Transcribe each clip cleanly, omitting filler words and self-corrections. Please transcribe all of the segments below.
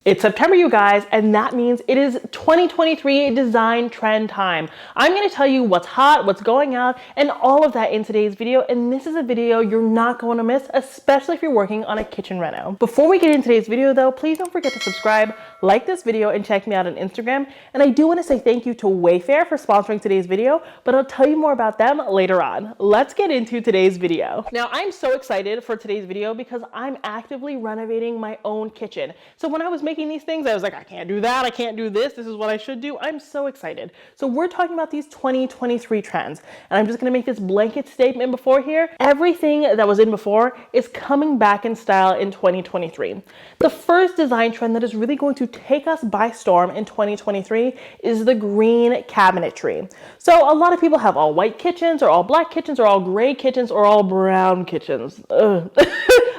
It's September, you guys, and that means it is 2023 design trend time. I'm going to tell you what's hot, what's going out, and all of that in today's video. And this is a video you're not going to miss, especially if you're working on a kitchen reno. Before we get into today's video though, please don't forget to subscribe, like this video, and check me out on Instagram. And I do want to say thank you to Wayfair for sponsoring today's video, but I'll tell you more about them later on. Let's get into today's video. Now, I'm so excited for today's video because I'm actively renovating my own kitchen. So when I was making these things, I was like, I can't do that, I can't do this is what I should do. I'm so excited. So we're talking about these 2023 trends, and I'm just gonna make this blanket statement before here. Everything that was in before is coming back in style in 2023. The first design trend that is really going to take us by storm in 2023 is the green cabinetry. So a lot of people have all white kitchens, or all black kitchens, or all gray kitchens, or all brown kitchens.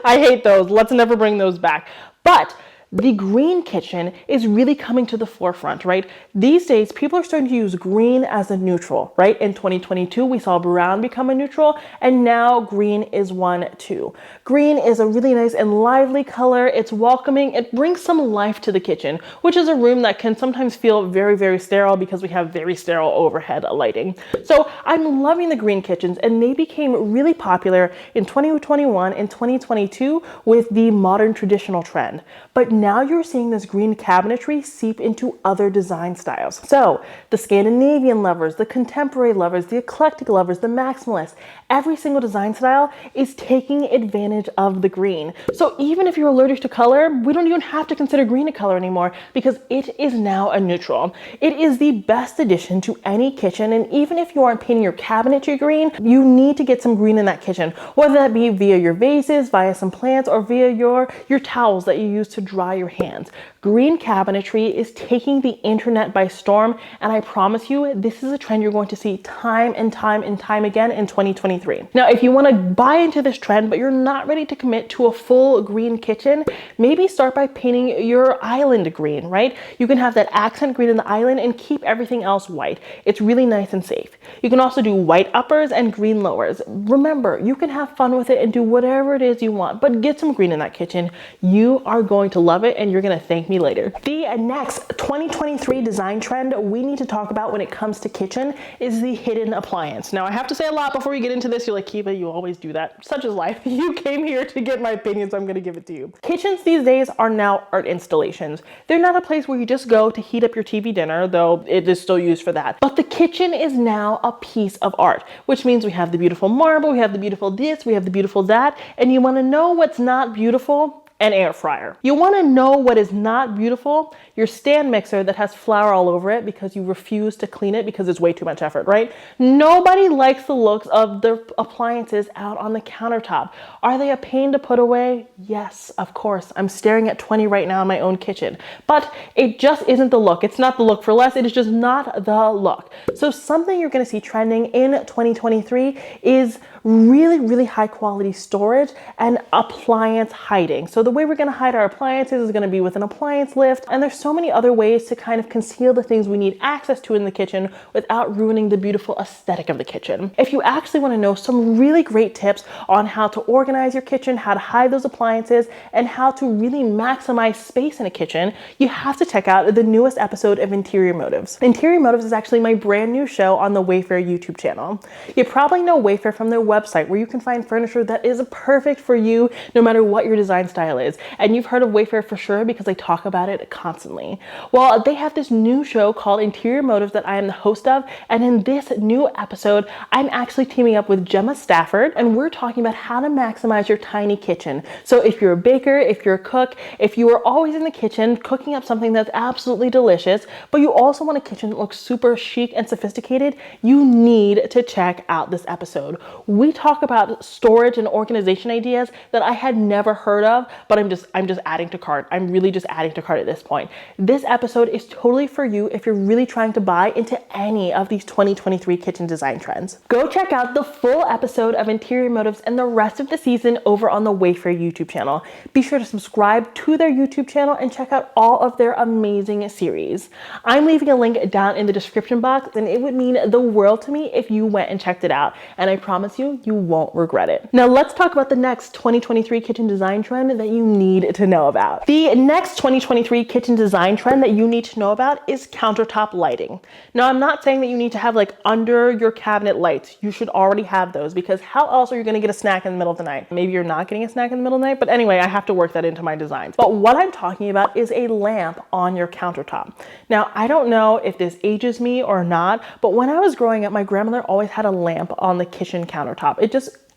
I hate those. Let's never bring those back. But the green kitchen is really coming to the forefront, right? These days, people are starting to use green as a neutral, right? In 2022, we saw brown become a neutral, and now green is one too. Green is a really nice and lively color. It's welcoming. It brings some life to the kitchen, which is a room that can sometimes feel very, very sterile because we have very sterile overhead lighting. So I'm loving the green kitchens, and they became really popular in 2021 and 2022 with the modern traditional trend. But now you're seeing this green cabinetry seep into other design styles. So the Scandinavian lovers, the contemporary lovers, the eclectic lovers, the maximalists, every single design style is taking advantage of the green. So even if you're allergic to color, we don't even have to consider green a color anymore because it is now a neutral. It is the best addition to any kitchen, and even if you aren't painting your cabinetry green, you need to get some green in that kitchen, whether that be via your vases, via some plants, or via your towels that you use to dry your hands. Green cabinetry is taking the internet by storm, and I promise you, this is a trend you're going to see time and time and time again in 2023. Now, if you want to buy into this trend, but you're not ready to commit to a full green kitchen, maybe start by painting your island green, right? You can have that accent green in the island and keep everything else white. It's really nice and safe. You can also do white uppers and green lowers. Remember, you can have fun with it and do whatever it is you want, but get some green in that kitchen. You are going to love it, and you're going to thank me later. The next 2023 design trend we need to talk about when it comes to kitchen is the hidden appliance. Now, I have to say a lot before we get into this. You're like, Kiva, you always do that. Such is life. You came here to get my opinion, so I'm going to give it to you. Kitchens these days are now art installations. They're not a place where you just go to heat up your TV dinner, though it is still used for that. But the kitchen is now a piece of art, which means we have the beautiful marble, we have the beautiful this, we have the beautiful that, and you want to know what's not beautiful? An air fryer. You want to know what is not beautiful? Your stand mixer that has flour all over it because you refuse to clean it because it's way too much effort, right? Nobody likes the looks of their appliances out on the countertop. Are they a pain to put away? Yes, of course. I'm staring at 20 right now in my own kitchen, but it just isn't the look. It's not the look for less. It is just not the look. So something you're going to see trending in 2023 is really, really high quality storage and appliance hiding. So the way we're going to hide our appliances is going to be with an appliance lift, and there's so many other ways to kind of conceal the things we need access to in the kitchen without ruining the beautiful aesthetic of the kitchen. If you actually want to know some really great tips on how to organize your kitchen, how to hide those appliances, and how to really maximize space in a kitchen, you have to check out the newest episode of Interior Motives. Interior Motives is actually my brand new show on the Wayfair YouTube channel. You probably know Wayfair from their website, where you can find furniture that is perfect for you no matter what your design style is. And you've heard of Wayfair for sure because I talk about it constantly. Well, they have this new show called Interior Motives that I am the host of, and in this new episode, I'm actually teaming up with Gemma Stafford, and we're talking about how to maximize your tiny kitchen. So if you're a baker, if you're a cook, if you are always in the kitchen cooking up something that's absolutely delicious, but you also want a kitchen that looks super chic and sophisticated, you need to check out this episode. We talk about storage and organization ideas that I had never heard of, but I'm just adding to cart. I'm really just adding to cart at this point. This episode is totally for you if you're really trying to buy into any of these 2023 kitchen design trends. Go check out the full episode of Interior Motives and the rest of the season over on the Wayfair YouTube channel. Be sure to subscribe to their YouTube channel and check out all of their amazing series. I'm leaving a link down in the description box, and it would mean the world to me if you went and checked it out. And I promise you, you won't regret it. Now let's talk about the next 2023 kitchen design trend that you you need to know about. The next 2023 kitchen design trend that you need to know about is countertop lighting. Now, I'm not saying that you need to have like under your cabinet lights. You should already have those, because how else are you going to get a snack in the middle of the night? Maybe you're not getting a snack in the middle of the night, but anyway, I have to work that into my designs. But what I'm talking about is a lamp on your countertop. Now, I don't know if this ages me or not, but when I was growing up, my grandmother always had a lamp on the kitchen countertop.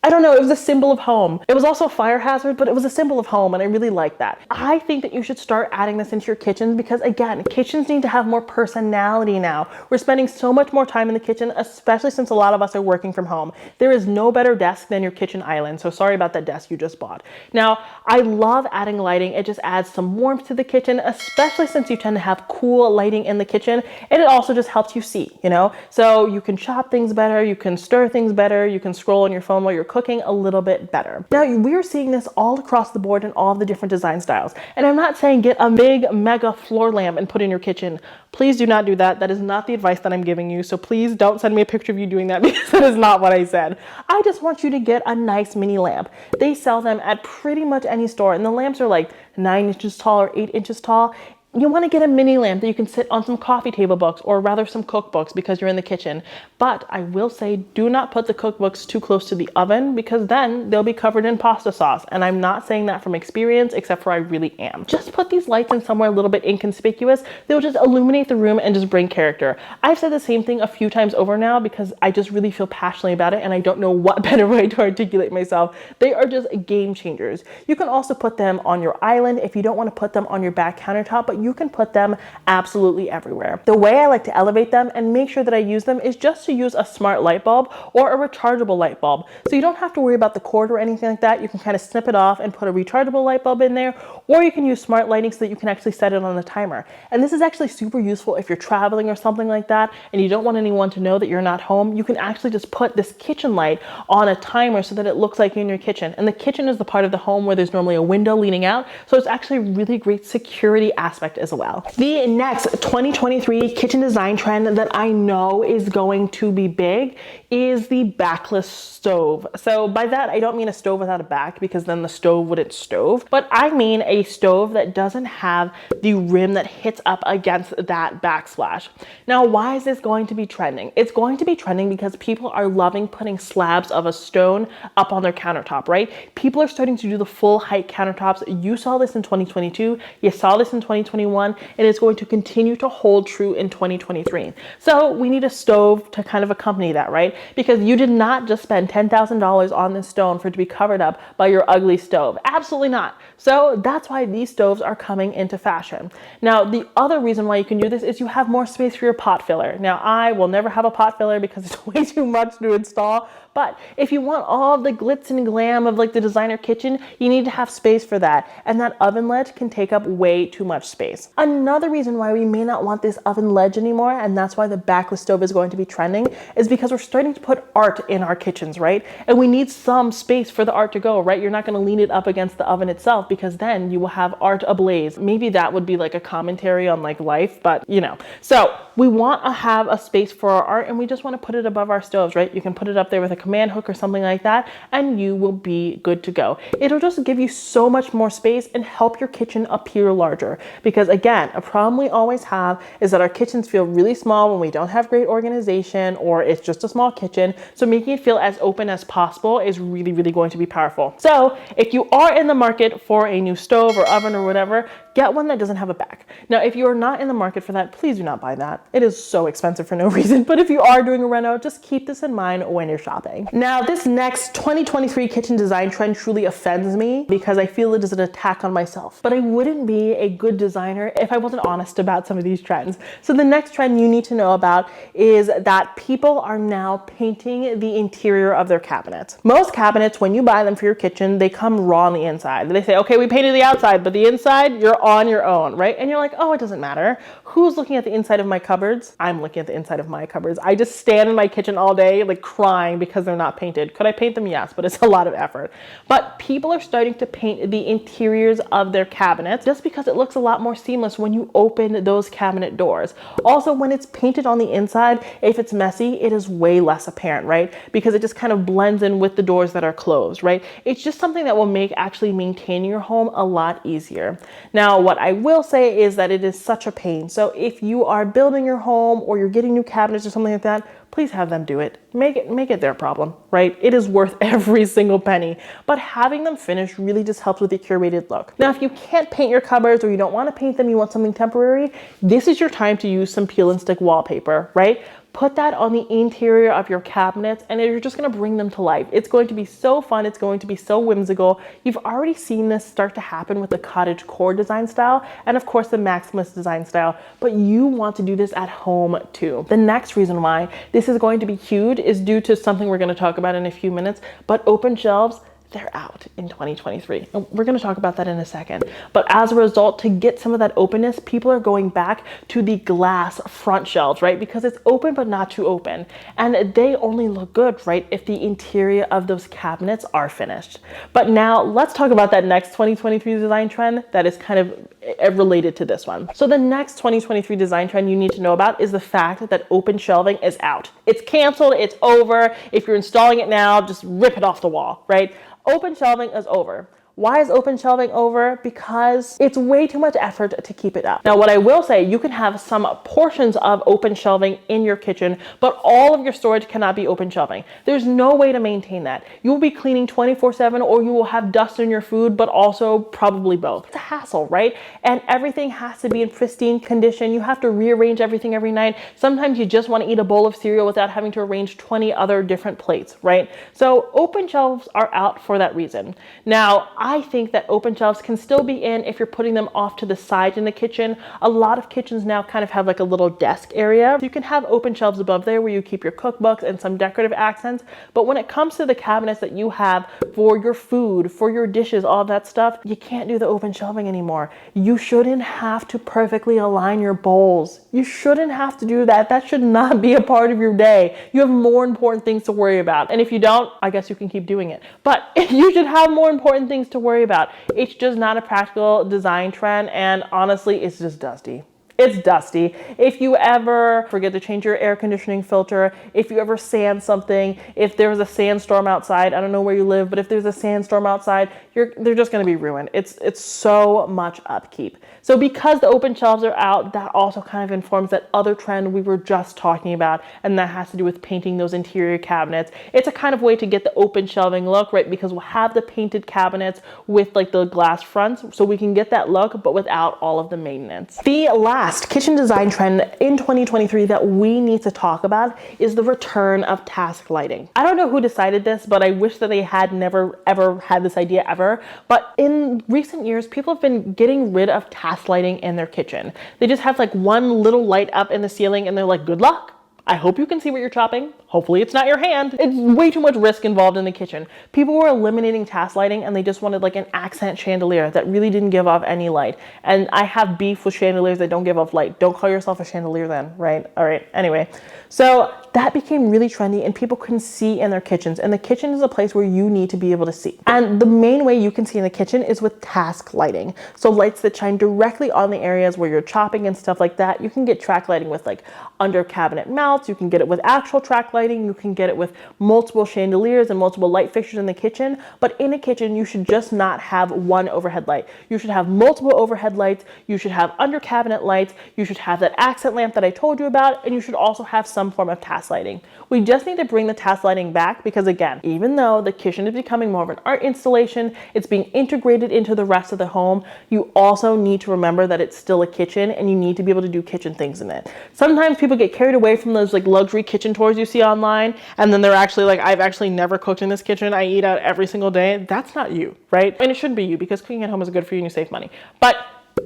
I don't know, it was a symbol of home. It was also a fire hazard, but it was a symbol of home, and I really like that. I think that you should start adding this into your kitchens because, again, kitchens need to have more personality now. We're spending so much more time in the kitchen, especially since a lot of us are working from home. There is no better desk than your kitchen island, so sorry about that desk you just bought. Now, I love adding lighting. It just adds some warmth to the kitchen, especially since you tend to have cool lighting in the kitchen, and it also just helps you see, you know? So you can chop things better, you can stir things better, you can scroll on your phone while you're cooking a little bit better. Now, we're seeing this all across the board in all the different design styles. And I'm not saying get a big mega floor lamp and put in your kitchen. Please do not do that. That is not the advice that I'm giving you. So please don't send me a picture of you doing that because that is not what I said. I just want you to get a nice mini lamp. They sell them at pretty much any store, and the lamps are like 9 inches tall or 8 inches tall. You want to get a mini lamp that you can sit on some coffee table books, or rather some cookbooks, because you're in the kitchen. But I will say, do not put the cookbooks too close to the oven, because then they'll be covered in pasta sauce. And I'm not saying that from experience, except for I really am. Just put these lights in somewhere a little bit inconspicuous. They'll just illuminate the room and just bring character. I've said the same thing a few times over now because I just really feel passionately about it, and I don't know what better way to articulate myself. They are just game changers. You can also put them on your island if you don't want to put them on your back countertop, but you can put them absolutely everywhere. The way I like to elevate them and make sure that I use them is just to use a smart light bulb or a rechargeable light bulb. So you don't have to worry about the cord or anything like that. You can kind of snip it off and put a rechargeable light bulb in there, or you can use smart lighting so that you can actually set it on a timer. And this is actually super useful if you're traveling or something like that and you don't want anyone to know that you're not home. You can actually just put this kitchen light on a timer so that it looks like you're in your kitchen. And the kitchen is the part of the home where there's normally a window leaning out, so it's actually a really great security aspect as well. The next 2023 kitchen design trend that I know is going to be big is the backless stove. So by that, I don't mean a stove without a back, because then the stove wouldn't stove, but I mean a stove that doesn't have the rim that hits up against that backsplash. Now, why is this going to be trending? It's going to be trending because people are loving putting slabs of a stone up on their countertop, right? People are starting to do the full height countertops. You saw this in 2022, you saw this in 2021, and it's going to continue to hold true in 2023. So we need a stove to kind of accompany that, right? Because you did not just spend $10,000 on this stone for it to be covered up by your ugly stove. Absolutely not. So that's why these stoves are coming into fashion. Now, the other reason why you can do this is you have more space for your pot filler. Now, I will never have a pot filler because it's way too much to install. But if you want all the glitz and glam of like the designer kitchen, you need to have space for that. And that oven ledge can take up way too much space. Another reason why we may not want this oven ledge anymore, and that's why the backless stove is going to be trending, is because we're starting to put art in our kitchens, right? And we need some space for the art to go, right? You're not going to lean it up against the oven itself, because then you will have art ablaze. Maybe that would be like a commentary on like life, but you know. So we want to have a space for our art, and we just want to put it above our stoves, right? You can put it up there with a command hook or something like that, and you will be good to go. It'll just give you so much more space and help your kitchen appear larger. Because again, a problem we always have is that our kitchens feel really small when we don't have great organization, or it's just a small kitchen. So making it feel as open as possible is really, really going to be powerful. So if you are in the market for a new stove or oven or whatever, get one that doesn't have a back. Now, if you are not in the market for that, please do not buy that. It is so expensive for no reason. But if you are doing a reno, just keep this in mind when you're shopping. Now, this next 2023 kitchen design trend truly offends me because I feel it is an attack on myself. But I wouldn't be a good designer if I wasn't honest about some of these trends. So the next trend you need to know about is that people are now painting the interior of their cabinets. Most cabinets, when you buy them for your kitchen, they come raw on the inside. They say, okay, we painted the outside, but the inside, you're on your own, right? And you're like, oh, it doesn't matter. Who's looking at the inside of my cupboards? I'm looking at the inside of my cupboards. I just stand in my kitchen all day, like crying because because they're not painted. Could I paint them? Yes, but it's a lot of effort. But people are starting to paint the interiors of their cabinets just because it looks a lot more seamless when you open those cabinet doors. Also, when it's painted on the inside, if it's messy, it is way less apparent, right? Because it just kind of blends in with the doors that are closed, right? It's just something that will make actually maintaining your home a lot easier. Now, what I will say is that it is such a pain. So if you are building your home or you're getting new cabinets or something like that, please have them do it. Make it their problem, right? It is worth every single penny. But having them finished really just helps with the curated look. Now, if you can't paint your cupboards or you don't want to paint them, you want something temporary, this is your time to use some peel and stick wallpaper, right? Put that on the interior of your cabinets and you're just gonna bring them to life. It's going to be so fun. It's going to be so whimsical. You've already seen this start to happen with the cottage core design style and of course the maximalist design style, but you want to do this at home too. The next reason why this is going to be huge is due to something we're gonna talk about in a few minutes, but open shelves, they're out in 2023. And we're going to talk about that in a second. But as a result, to get some of that openness, people are going back to the glass front shelves, right? Because it's open, but not too open. And they only look good, right? If the interior of those cabinets are finished. But now let's talk about that next 2023 design trend that is kind of related to this one. So the next 2023 design trend you need to know about is the fact that open shelving is out. It's canceled, it's over. If you're installing it now, just rip it off the wall, right? Open shelving is over. Why is open shelving over? Because it's way too much effort to keep it up. Now, what I will say, you can have some portions of open shelving in your kitchen, but all of your storage cannot be open shelving. There's no way to maintain that. You will be cleaning 24/7 or you will have dust in your food, but also probably both. It's a hassle, right? And everything has to be in pristine condition. You have to rearrange everything every night. Sometimes you just want to eat a bowl of cereal without having to arrange 20 other different plates, right? So open shelves are out for that reason. Now, I think that open shelves can still be in if you're putting them off to the side in the kitchen. A lot of kitchens now kind of have like a little desk area. You can have open shelves above there where you keep your cookbooks and some decorative accents. But when it comes to the cabinets that you have for your food, for your dishes, all of that stuff, you can't do the open shelving anymore. You shouldn't have to perfectly align your bowls. You shouldn't have to do that. That should not be a part of your day. You have more important things to worry about. And if you don't, I guess you can keep doing it. But you should have more important things to worry about. It's just not a practical design trend, and honestly, it's just dusty. It's dusty. If you ever forget to change your air conditioning filter, if you ever sand something, if there was a sandstorm outside, I don't know where you live, but if there's a sandstorm outside, they're just going to be ruined. It's so much upkeep. So because the open shelves are out, that also kind of informs that other trend we were just talking about, and that has to do with painting those interior cabinets. It's a kind of way to get the open shelving look, right? Because we'll have the painted cabinets with like the glass fronts, so we can get that look, but without all of the maintenance. The last kitchen design trend in 2023 that we need to talk about is the return of task lighting. I don't know who decided this, but I wish that they had never ever had this idea ever. But in recent years, people have been getting rid of task lighting in their kitchen. They just have like one little light up in the ceiling and they're like, good luck. I hope you can see what you're chopping. Hopefully it's not your hand. It's way too much risk involved in the kitchen. People were eliminating task lighting and they just wanted like an accent chandelier that really didn't give off any light. And I have beef with chandeliers that don't give off light. Don't call yourself a chandelier then, right? All right, anyway. So that became really trendy and people couldn't see in their kitchens. And the kitchen is a place where you need to be able to see. And the main way you can see in the kitchen is with task lighting. So lights that shine directly on the areas where you're chopping and stuff like that. You can get track lighting with like under cabinet mounts. You can get it with actual track lighting. You can get it with multiple chandeliers and multiple light fixtures in the kitchen. But in a kitchen, you should just not have one overhead light. You should have multiple overhead lights. You should have under cabinet lights. You should have that accent lamp that I told you about. And you should also have some form of task lighting. We just need to bring the task lighting back because again, even though the kitchen is becoming more of an art installation, it's being integrated into the rest of the home, you also need to remember that it's still a kitchen and you need to be able to do kitchen things in it. Sometimes people get carried away from those like luxury kitchen tours you see online, and then they're actually like, I've actually never cooked in this kitchen. I eat out every single day. That's not you, right? And it shouldn't be you because cooking at home is good for you and you save money. But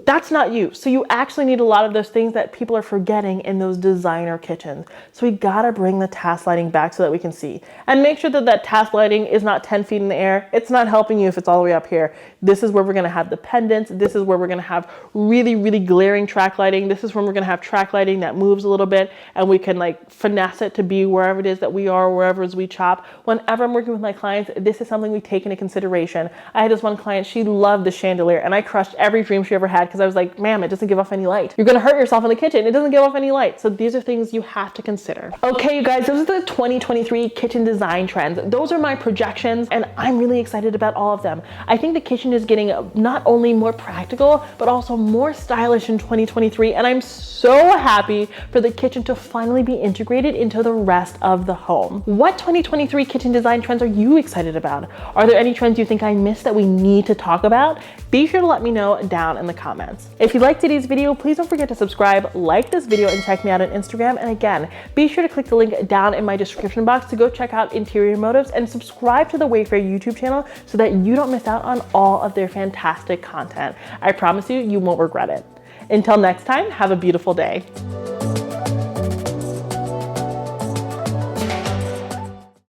That's not you. So you actually need a lot of those things that people are forgetting in those designer kitchens. So we gotta bring the task lighting back so that we can see. And make sure that that task lighting is not 10 feet in the air. It's not helping you if it's all the way up here. This is where we're gonna have the pendants. This is where we're gonna have really, really glaring track lighting. This is when we're gonna have track lighting that moves a little bit and we can like finesse it to be wherever it is that we are, wherever it is we chop. Whenever I'm working with my clients, this is something we take into consideration. I had this one client, she loved the chandelier and I crushed every dream she ever had because I was like, ma'am, it doesn't give off any light. You're gonna hurt yourself in the kitchen. It doesn't give off any light. So these are things you have to consider. Okay, you guys, those are the 2023 kitchen design trends. Those are my projections and I'm really excited about all of them. I think the kitchen is getting not only more practical, but also more stylish in 2023. And I'm so happy for the kitchen to finally be integrated into the rest of the home. What 2023 kitchen design trends are you excited about? Are there any trends you think I missed that we need to talk about? Be sure to let me know down in the comments. If you liked today's video, please don't forget to subscribe, like this video, and check me out on Instagram. And again, be sure to click the link down in my description box to go check out Interior Motives and subscribe to the Wayfair YouTube channel so that you don't miss out on all of their fantastic content. I promise you, you won't regret it. Until next time, have a beautiful day.